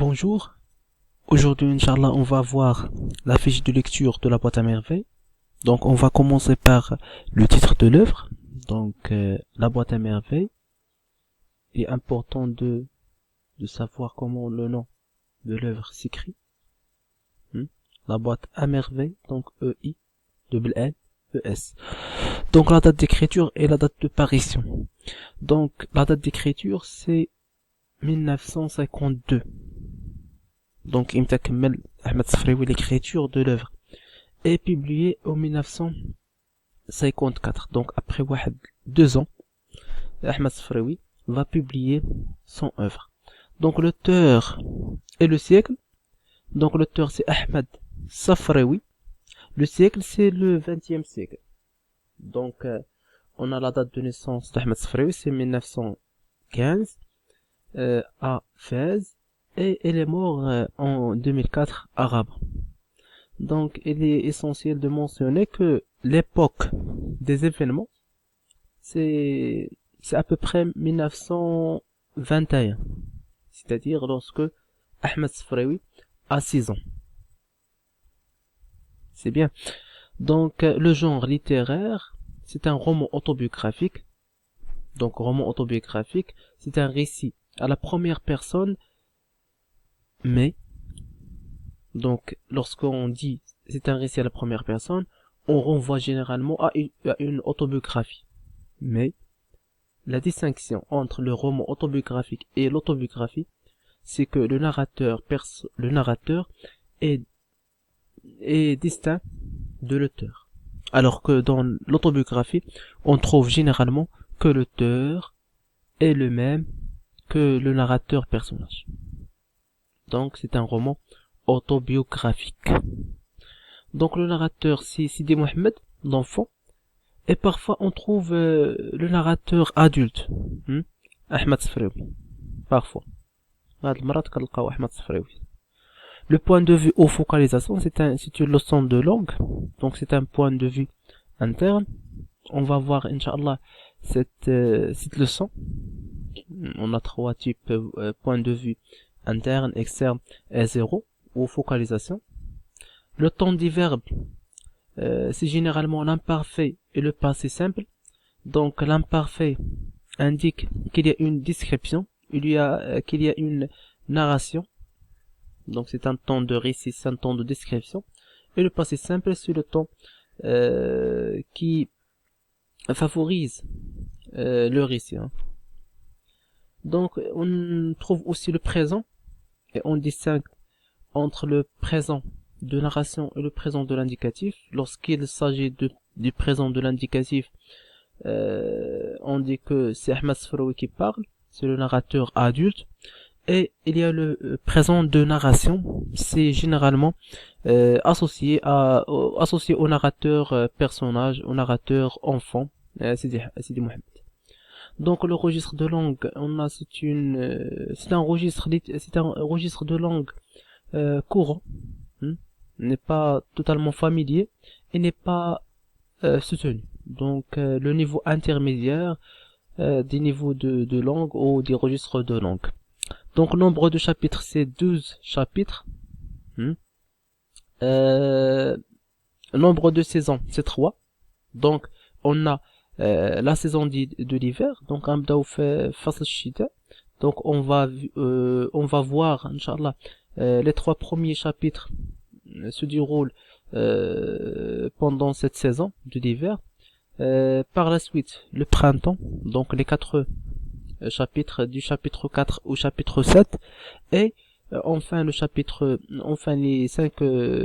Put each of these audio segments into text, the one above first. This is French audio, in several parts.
Bonjour, aujourd'hui Inch'Allah on va voir la fiche de lecture de la boîte à merveilles. Donc on va commencer par le titre de l'œuvre. Donc la boîte à merveilles. Il est important de savoir comment le nom de l'œuvre s'écrit. La boîte à merveilles, donc E-I-N-N-E-S. Donc la date d'écriture et la date de parution. Donc la date d'écriture c'est 1952. Donc إمتى كمل أحمد الصفراوي l'écriture de l'œuvre est publié en 1954. Donc après 2 ans, Ahmed Safraoui va publier son œuvre. Donc l'auteur et le siècle. Donc l'auteur c'est Ahmed Safraoui. Le siècle c'est le 20e siècle. Donc on a la date de naissance d'Ahmed Safraoui, c'est 1915 à Fès. Et il est mort en 2004 à Rabat. Donc il est essentiel de mentionner que l'époque des événements, c'est à peu près 1921. C'est-à-dire lorsque Ahmed Safraoui a 6 ans. C'est bien. Donc le genre littéraire, c'est un roman autobiographique. Donc roman autobiographique, c'est un récit à la première personne. Mais, donc, lorsqu'on dit c'est un récit à la première personne, on renvoie généralement à une autobiographie. Mais, la distinction entre le roman autobiographique et l'autobiographie, c'est que le narrateur est distinct de l'auteur. Alors que dans l'autobiographie, on trouve généralement que l'auteur est le même que le narrateur personnage. Donc c'est un roman autobiographique. Donc le narrateur c'est Sidi Mohamed, l'enfant, et parfois on trouve le narrateur adulte, Ahmed Safraoui, parfois. Le point de vue aux focalisations, c'est une leçon de langue, donc c'est un point de vue interne. On va voir, Inch'Allah, cette leçon. On a 3 types points de vue interne, externe et 0 ou focalisation. Le temps du verbe, c'est généralement l'imparfait et le passé simple. Donc l'imparfait indique qu'il y a une description, qu'il y a une narration. Donc c'est un temps de récit, c'est un temps de description. Et le passé simple, c'est le temps qui favorise le récit. Donc on trouve aussi le présent. Et on distingue entre le présent de narration et le présent de l'indicatif. Lorsqu'il s'agit du présent de l'indicatif, on dit que c'est Ahmed Safraoui qui parle, c'est le narrateur adulte. Et il y a le présent de narration, c'est généralement associé au narrateur personnage, au narrateur enfant, Sidi Mohamed. Donc le registre de langue, c'est un registre de langue courant, n'est pas totalement familier et n'est pas soutenu. Donc le niveau intermédiaire des niveaux de langue ou des registres de langue. Donc nombre de chapitres, c'est 12 chapitres. Nombre de saisons, c'est 3. Donc on a la saison de l'hiver, donc donc on va voir Inch'Allah les 3 premiers chapitres se déroulent pendant cette saison de l'hiver. Par la suite le printemps, donc les 4 chapitres du chapitre 4 au chapitre 7 et enfin les 5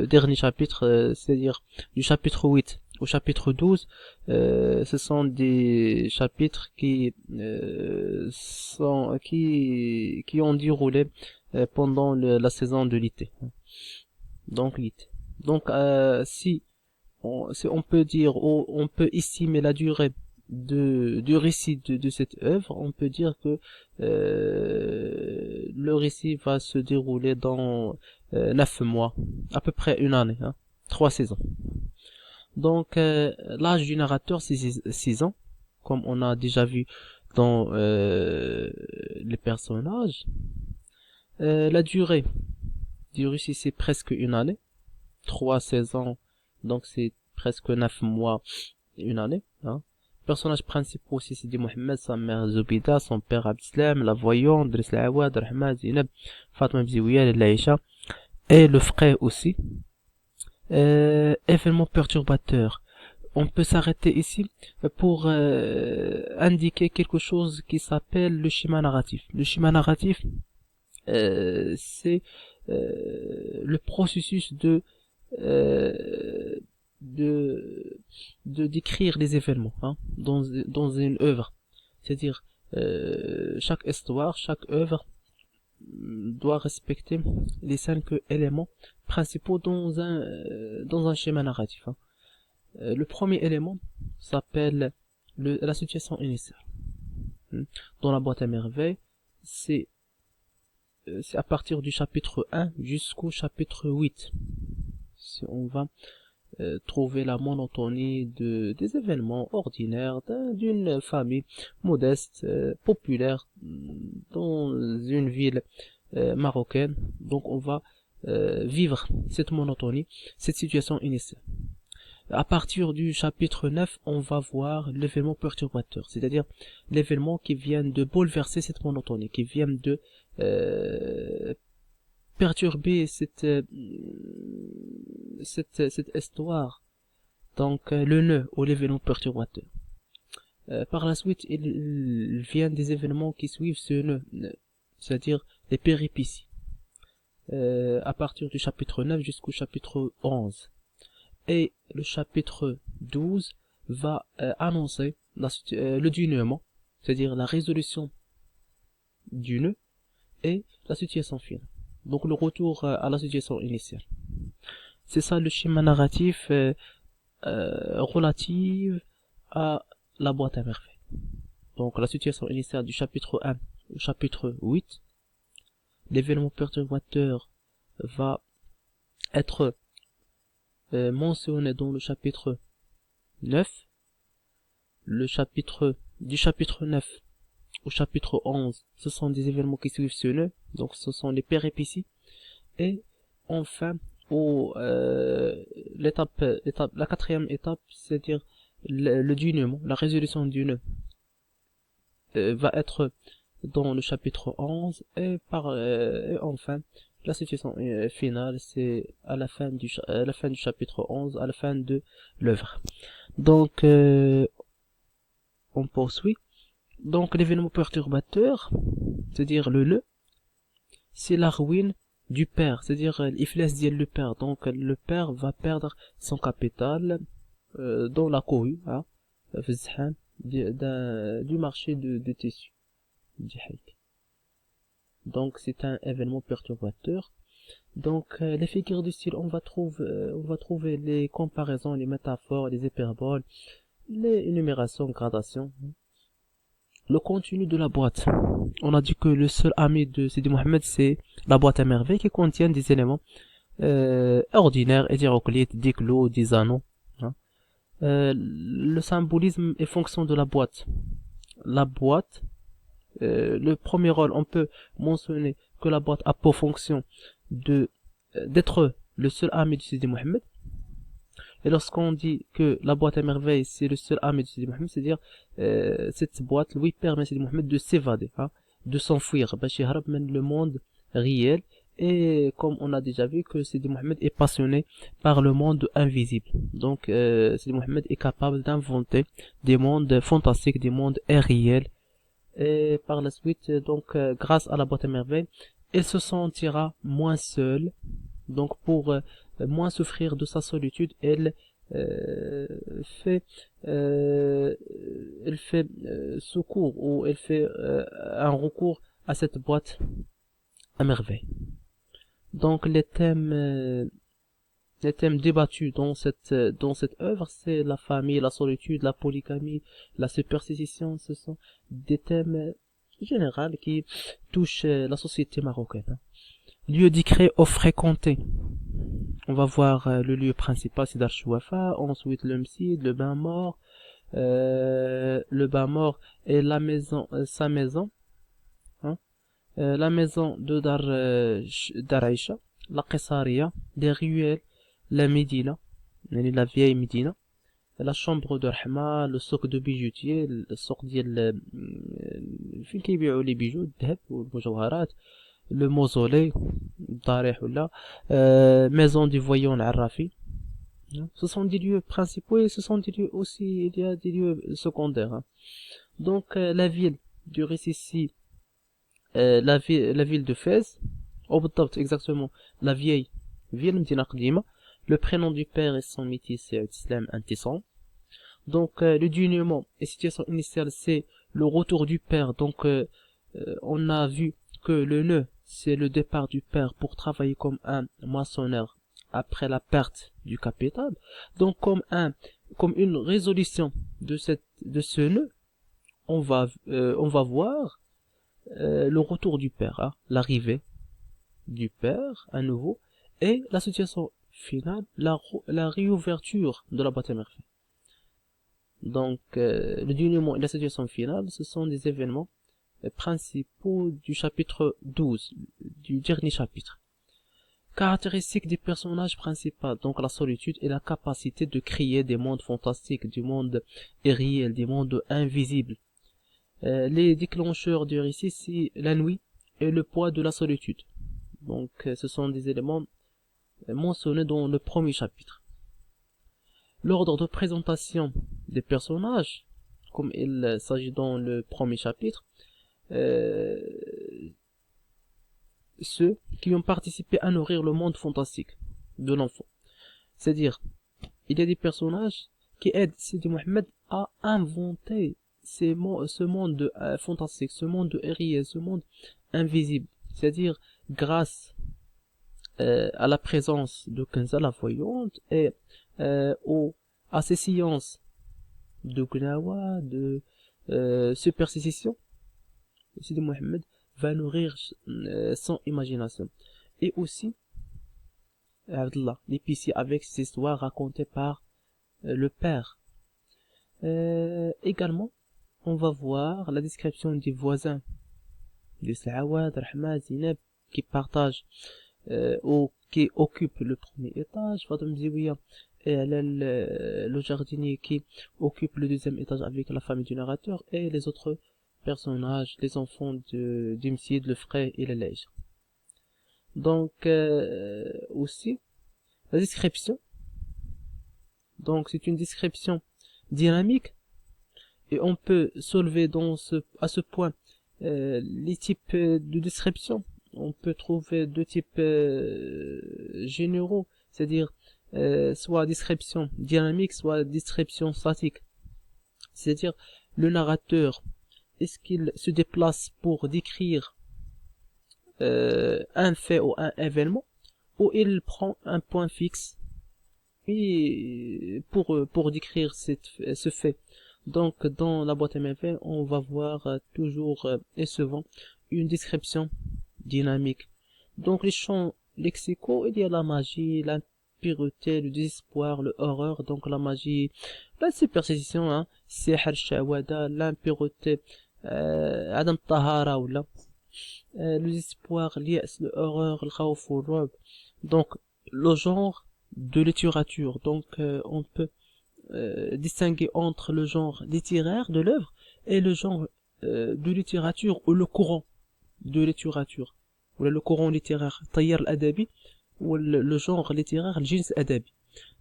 derniers chapitres, c'est-à-dire du chapitre 8 au chapitre 12, ce sont des chapitres qui ont déroulé pendant la saison de l'été. Donc l'été. Donc si on peut dire, ou on peut estimer la durée du récit de cette œuvre, on peut dire que le récit va se dérouler dans 9 mois, à peu près une année, 3 saisons. Donc l'âge du narrateur c'est 6 ans, comme on a déjà vu dans les personnages. La durée du Russie, c'est presque une année. 3 saisons, donc c'est presque 9 mois, une année. Hein. Personnages principaux aussi, c'est Mohamed, sa mère Zubida, son père Abdeslam, la voyante, Driss Awad, Rahma, Zineb, Fatma Bziouyel, Laïcha, et le frère aussi. Événement perturbateur. On peut s'arrêter ici pour indiquer quelque chose qui s'appelle le schéma narratif. Le schéma narratif, c'est le processus euh, de décrire les événements dans une œuvre. C'est-à-dire chaque histoire, chaque œuvre doit respecter les 5 éléments principaux dans un schéma narratif. Le premier élément s'appelle la situation initiale. Dans la boîte à merveilles, c'est à partir du chapitre 1 jusqu'au chapitre 8. Si on va trouver la monotonie des événements ordinaires d'une famille modeste, populaire, dans une ville marocaine. Donc on va vivre cette monotonie, cette situation initiale. À partir du chapitre 9, on va voir l'événement perturbateur, c'est-à-dire l'événement qui vient de bouleverser cette monotonie, qui vient de perturber cette histoire. Donc le nœud ou l'événement perturbateur. Par la suite, il vient des événements qui suivent ce nœud, c'est-à-dire les péripéties. À partir du chapitre 9 jusqu'au chapitre 11. Et le chapitre 12 va annoncer le dénouement, c'est-à-dire la résolution du nœud et la situation finale. Donc le retour à la situation initiale. C'est ça le schéma narratif relatif à la boîte à merveilles. Donc la situation initiale du chapitre 1 au chapitre 8. L'événement perturbateur va être mentionné dans le chapitre 9. Du chapitre 9 au chapitre 11, ce sont des événements qui suivent ce nœud, donc ce sont les péripéties. Et enfin, la 4e étape, c'est-à-dire le dénouement, la résolution du nœud, va être dans le chapitre 11, et enfin, la situation finale, c'est à la fin du chapitre 11, à la fin de l'œuvre. Donc, on poursuit. Donc, l'événement perturbateur, c'est-à-dire le nœud, c'est la ruine du père, c'est-à-dire l'iflas diel le père. Donc, le père va perdre son capital dans la cohue, du marché de tissus. Donc, c'est un événement perturbateur. Donc, les figures de style, on va trouver les comparaisons, les métaphores, les hyperboles, les énumérations, gradations. Le contenu de la boîte. On a dit que le seul ami de Sidi Mohamed, c'est la boîte à merveilles qui contient des éléments ordinaires, hétéroclites, des clos, des anneaux. Le symbolisme est fonction de la boîte. La boîte, le premier rôle, on peut mentionner que la boîte a pour fonction d'être le seul ami de Sidi Mohamed. Et lorsqu'on dit que la boîte à merveilles c'est le seul ami de Sidi Mohamed, c'est-à-dire cette boîte lui permet Sidi Mohamed de s'évader, de s'enfuir, le monde réel. Et comme on a déjà vu que Sidi Mohamed est passionné par le monde invisible, donc Sidi Mohamed est capable d'inventer des mondes fantastiques, des mondes irréels. Et par la suite, donc grâce à la boîte à merveilles, il se sentira moins seul. Donc pour moins souffrir de sa solitude, elle fait secours, ou elle fait un recours à cette boîte à merveille. Donc les thèmes débattus dans cette œuvre, c'est la famille, la solitude, la polygamie, la superstition. Ce sont des thèmes généraux qui touchent la société marocaine. Lieu discret ou fréquenté. On va voir le lieu principal, c'est Dar Chouafa, ensuite le Msid, le bain mort. Le bain mort est sa maison. la maison de Dar Aïcha, la Qessaria, les ruelles, la Médina, la vieille Médina, la chambre de Rahma, le souk de bijoutier, le souk ديال فين كيبيعوا les bijoux, الذهب والمجوهرات, le mausolée, الضريح ولا, maison du voyant Arrafi. Ce sont des lieux principaux et ce sont des lieux aussi, il y a des lieux secondaires. Hein. Donc la ville du récit ici, la ville de Fès, بالضبط exactement, la vieille ville مدينة قديمة, le prénom du père et son métis c'est Islam Intisam. Donc le dénouement et situation initiale c'est le retour du père. Donc on a vu que le nœud c'est le départ du père pour travailler comme un moissonneur après la perte du capital. Donc comme une résolution de ce nœud, on va voir le retour du père, hein, l'arrivée du père à nouveau, et la situation finale, la réouverture de la boîte à merveilles. Donc le dénouement et la situation finale, ce sont des événements principaux du chapitre 12, du dernier chapitre. Caractéristiques des personnages principaux, donc la solitude et la capacité de créer des mondes fantastiques, du monde irréel, des mondes invisibles. Les déclencheurs du récit, c'est la nuit et le poids de la solitude. Donc ce sont des éléments mentionnés dans le premier chapitre. L'ordre de présentation des personnages, comme il s'agit dans le premier chapitre, ceux qui ont participé à nourrir le monde fantastique de l'enfant. C'est-à-dire, il y a des personnages qui aident Sidi Mohammed à inventer ce monde fantastique, ce monde réel, ce monde invisible. C'est-à-dire, grâce à la présence de Kenza la voyante et à ces sciences de Gnawa, de superstition, Sidi Mohammed va nourrir son imagination. Et aussi, Abdullah, l'épicier avec ses histoires racontées par le père. Également, on va voir la description des voisins de Saawad, Rahma, Zineb, qui partagent ou qui occupent le premier étage, Fatou Ziwiya, et le jardinier qui occupe le deuxième étage avec la famille du narrateur, et les autres personnages, les enfants de Dimsid, le frère et le lège. Donc aussi la description. Donc c'est une description dynamique et on peut soulever à ce point les types de description. On peut trouver deux types généraux, c'est-à-dire soit description dynamique, soit description statique. C'est-à-dire le narrateur, est-ce qu'il se déplace pour décrire un fait ou un événement, ou il prend un point fixe et pour décrire ce fait. Donc dans la boîte à merveilles, on va voir toujours et souvent une description dynamique. Donc les champs lexicaux, il y a la magie, l'impureté, le désespoir, le horreur, donc la magie, la superstition, hein, sihr, shawada, l'impureté, adam tahara ou là, le désespoir, l'yas, le horreur, le khawf ou le rob. Donc le genre de littérature, donc on peut distinguer entre le genre littéraire de l'œuvre et le genre de littérature ou le courant de littérature, ou le courant littéraire, tayyar al-adabi, ou le genre littéraire, le jins adabi.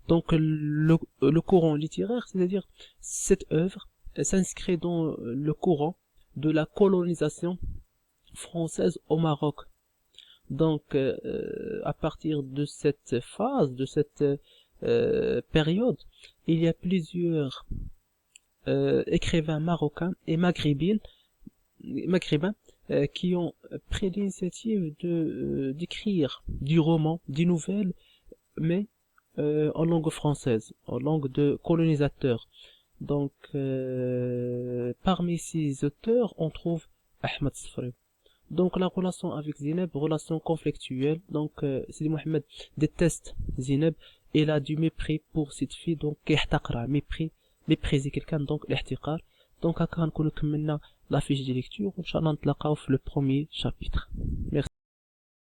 Donc le courant littéraire, c'est-à-dire cette œuvre s'inscrit dans le courant de la colonisation française au Maroc. Donc à partir de cette phase, de cette période, il y a plusieurs écrivains marocains et maghrébins qui ont pris l'initiative d'écrire du roman, des nouvelles, mais en langue française, en langue de colonisateur. Donc parmi ces auteurs, on trouve Ahmed Sfri. Donc la relation avec Zineb, relation conflictuelle. Donc Sidi Mohammed déteste Zineb, il a du mépris pour cette fille, donc يحتقرها, mépriser quelqu'un, donc l'ihtiqar. Donc هكا نكونوا كملنا la fiche de lecture. Inch'Allah, نتلاقاو في le premier chapitre. Merci.